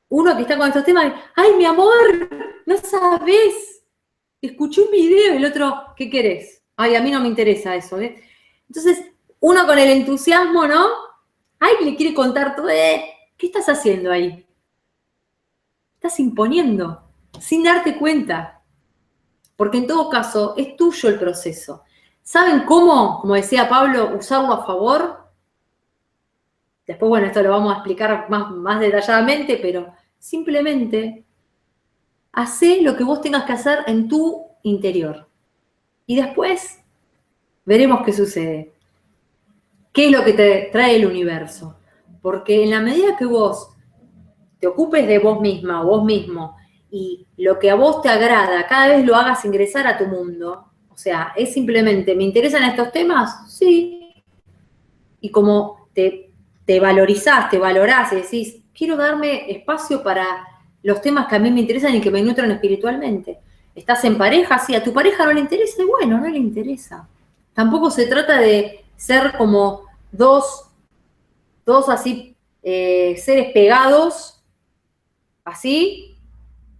Uno que está con estos temas, ¡ay, mi amor! No sabés. Escuché un video y el otro, ¿qué querés? Ay, a mí no me interesa eso, ¿eh? Entonces, uno con el entusiasmo, ¿no? Ay, le quiere contar todo, ¿qué estás haciendo ahí? Estás imponiendo, sin darte cuenta. Porque en todo caso, es tuyo el proceso. ¿Saben cómo, como decía Pablo, usarlo a favor? Después, bueno, esto lo vamos a explicar más detalladamente, pero simplemente hacé lo que vos tengas que hacer en tu interior. Y después veremos qué sucede. ¿Qué es lo que te trae el universo? Porque en la medida que vos te ocupes de vos misma o vos mismo y lo que a vos te agrada, cada vez lo hagas ingresar a tu mundo, o sea, es simplemente, ¿me interesan estos temas? Sí. Y como te valorizás, te valorás y decís, quiero darme espacio para los temas que a mí me interesan y que me nutran espiritualmente. ¿Estás en pareja? Sí, a tu pareja no le interesa, y bueno, no le interesa. Tampoco se trata de ser como dos así seres pegados, así,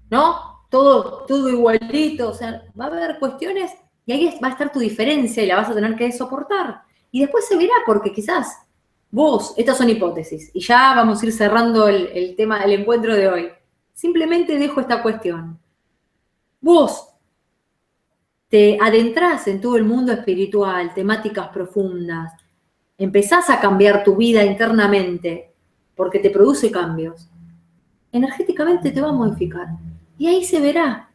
¿no? Todo igualito, o sea, va a haber cuestiones y ahí va a estar tu diferencia y la vas a tener que soportar. Y después se verá porque quizás vos, estas son hipótesis, y ya vamos a ir cerrando el tema del encuentro de hoy. Simplemente dejo esta cuestión. Vos te adentrás en todo el mundo espiritual, temáticas profundas, empezás a cambiar tu vida internamente porque te produce cambios, energéticamente te va a modificar. Y ahí se verá.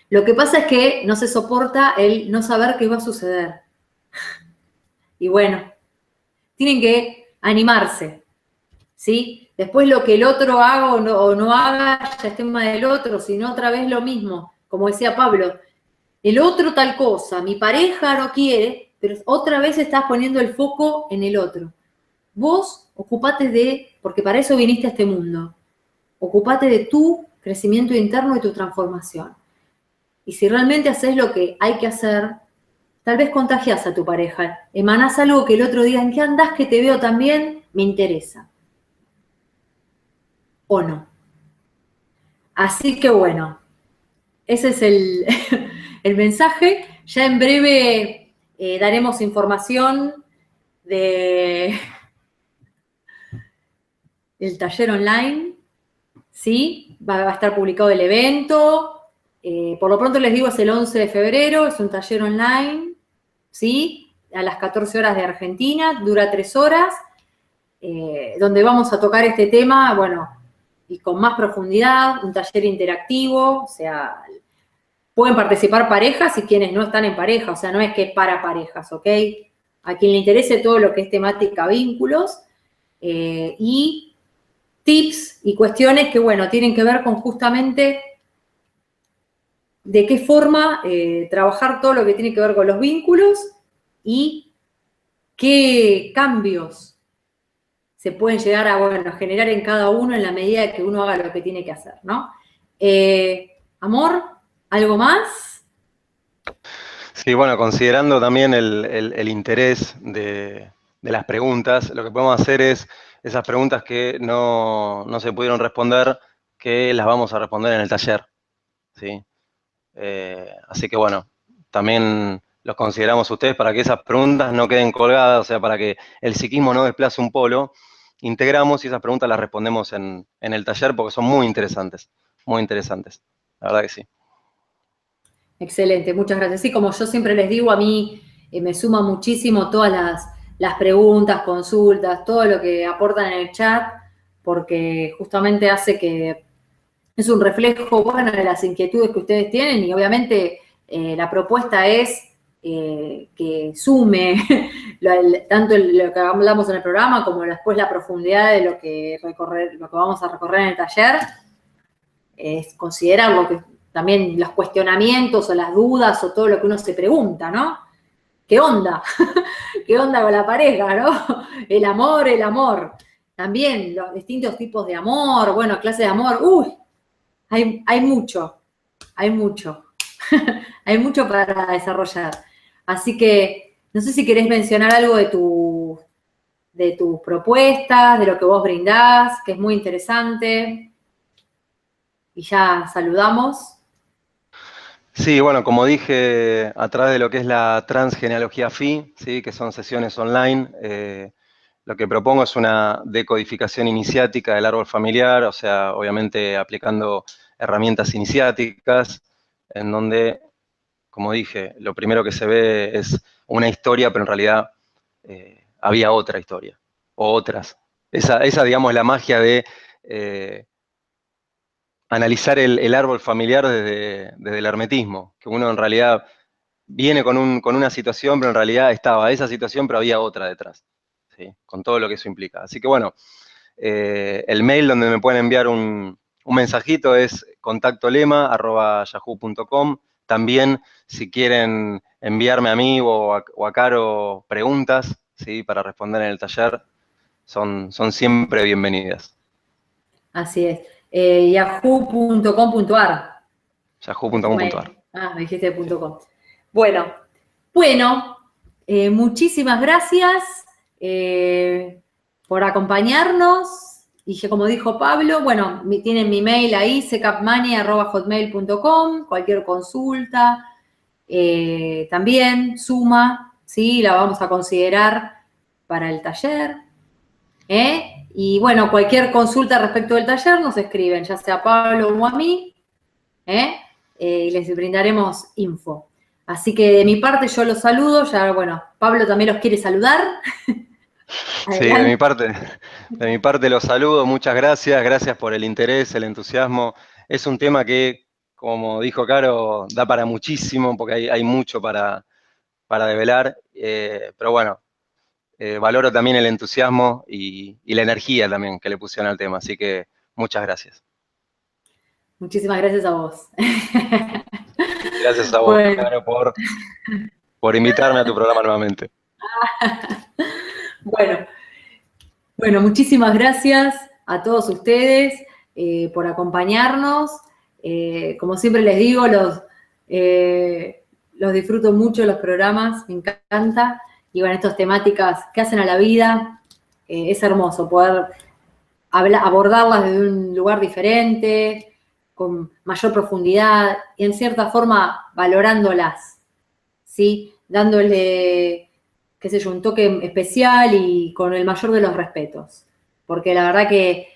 Lo que pasa es que no se soporta el no saber qué va a suceder. Y bueno, tienen que animarse, ¿sí? Después lo que el otro haga o no haga ya es tema del otro, sino otra vez lo mismo. Como decía Pablo, el otro tal cosa, mi pareja no quiere, pero otra vez estás poniendo el foco en el otro. Vos ocupate porque para eso viniste a este mundo, ocupate de tu crecimiento interno y tu transformación. Y si realmente haces lo que hay que hacer, tal vez contagias a tu pareja, emanás algo que el otro diga, ¿en qué andás que te veo también? Me interesa. ¿O no? Así que bueno, ese es el mensaje. Ya en breve daremos información del taller online, ¿sí? Va a estar publicado el evento. Por lo pronto les digo, es el 11 de febrero, es un taller online, ¿sí? A las 14 horas de Argentina, dura 3 horas, donde vamos a tocar este tema, bueno, y con más profundidad, un taller interactivo, o sea, pueden participar parejas y quienes no están en pareja, o sea, no es que es para parejas, ¿ok? A quien le interese todo lo que es temática vínculos y tips y cuestiones que, bueno, tienen que ver con justamente de qué forma trabajar todo lo que tiene que ver con los vínculos y qué cambios se pueden llegar a, bueno, generar en cada uno en la medida de que uno haga lo que tiene que hacer, ¿no? Amor, ¿algo más? Sí, bueno, considerando también el interés de las preguntas, lo que podemos hacer es esas preguntas que no se pudieron responder, que las vamos a responder en el taller, ¿sí? Así que bueno, también los consideramos ustedes para que esas preguntas no queden colgadas, o sea, para que el psiquismo no desplace un polo, integramos y esas preguntas las respondemos en el taller porque son muy interesantes, la verdad que sí. Excelente, muchas gracias. Sí, como yo siempre les digo, a mí me suma muchísimo todas las preguntas, consultas, todo lo que aportan en el chat, porque justamente hace que es un reflejo, bueno, de las inquietudes que ustedes tienen y obviamente la propuesta es que sume tanto lo que hablamos en el programa como después la profundidad de lo que vamos a recorrer en el taller, es considerar también los cuestionamientos o las dudas o todo lo que uno se pregunta, ¿no? ¿Qué onda? ¿Qué onda con la pareja, no? El amor. También los distintos tipos de amor, bueno, clases de amor. Uy, hay mucho, hay mucho. Hay mucho para desarrollar. Así que, no sé si querés mencionar algo de tus propuestas, de lo que vos brindás, que es muy interesante. Y ya saludamos. Sí, bueno, como dije, a través de lo que es la transgenealogía FI, ¿sí? Que son sesiones online, lo que propongo es una decodificación iniciática del árbol familiar, o sea, obviamente aplicando herramientas iniciáticas, en donde, como dije, lo primero que se ve es una historia, pero en realidad había otra historia, o otras. Esa digamos, es la magia de analizar el árbol familiar desde el hermetismo, que uno en realidad viene con una situación, pero en realidad estaba esa situación, pero había otra detrás, ¿sí? Con todo lo que eso implica. Así que bueno, el mail donde me pueden enviar un mensajito es contactolema@yahoo.com. También, si quieren enviarme a mí o a Caro preguntas, ¿sí? Para responder en el taller, son siempre bienvenidas. Así es. Yahoo.com.ar es tu Yahoo.com.ar. mail. Me dijiste .com. Bueno, muchísimas gracias por acompañarnos. Y que, como dijo Pablo, bueno, tienen mi mail ahí, secapmani@hotmail.com, cualquier consulta. También suma, ¿sí? La vamos a considerar para el taller. Y bueno, cualquier consulta respecto del taller nos escriben, ya sea a Pablo o a mí, y les brindaremos info. Así que de mi parte yo los saludo, ya bueno, Pablo también los quiere saludar. Sí, de mi parte los saludo, muchas gracias por el interés, el entusiasmo. Es un tema que, como dijo Caro, da para muchísimo, porque hay mucho para develar, pero bueno, valoro también el entusiasmo y la energía también que le pusieron al tema, así que muchas gracias. Muchísimas gracias a vos. Gracias a vos, Bueno, Caro, por invitarme a tu programa nuevamente. bueno, muchísimas gracias a todos ustedes por acompañarnos. Como siempre les digo, los disfruto mucho los programas, me encanta. Y bueno, estas temáticas que hacen a la vida, es hermoso poder abordarlas desde un lugar diferente, con mayor profundidad y en cierta forma valorándolas, ¿sí? Dándole, qué sé yo, un toque especial y con el mayor de los respetos. Porque la verdad que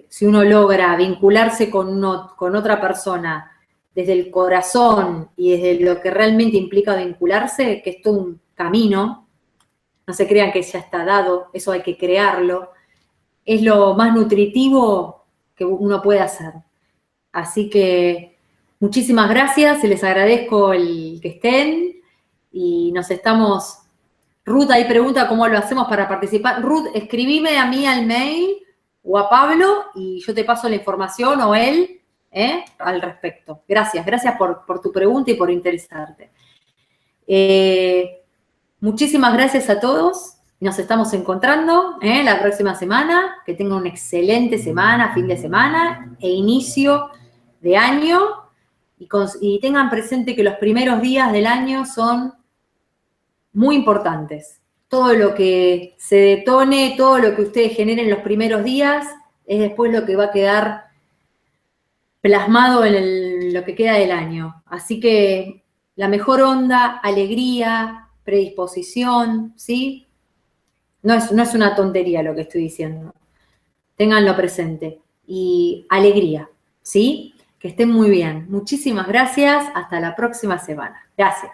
si uno logra vincularse con otra persona desde el corazón y desde lo que realmente implica vincularse, que es todo un camino, no se crean que ya está dado, eso hay que crearlo, es lo más nutritivo que uno puede hacer. Así que muchísimas gracias, les agradezco el que estén y nos estamos... Ruth ahí pregunta cómo lo hacemos para participar. Ruth, escribime a mí al mail o a Pablo y yo te paso la información o él al respecto. Gracias por tu pregunta y por interesarte. Muchísimas gracias a todos. Nos estamos encontrando la próxima semana. Que tengan una excelente semana, fin de semana e inicio de año. Y tengan presente que los primeros días del año son muy importantes. Todo lo que se detone, todo lo que ustedes generen los primeros días, es después lo que va a quedar plasmado en lo que queda del año. Así que la mejor onda, alegría, predisposición, ¿sí? No es una tontería lo que estoy diciendo. Ténganlo presente. Y alegría, ¿sí? Que estén muy bien. Muchísimas gracias. Hasta la próxima semana. Gracias.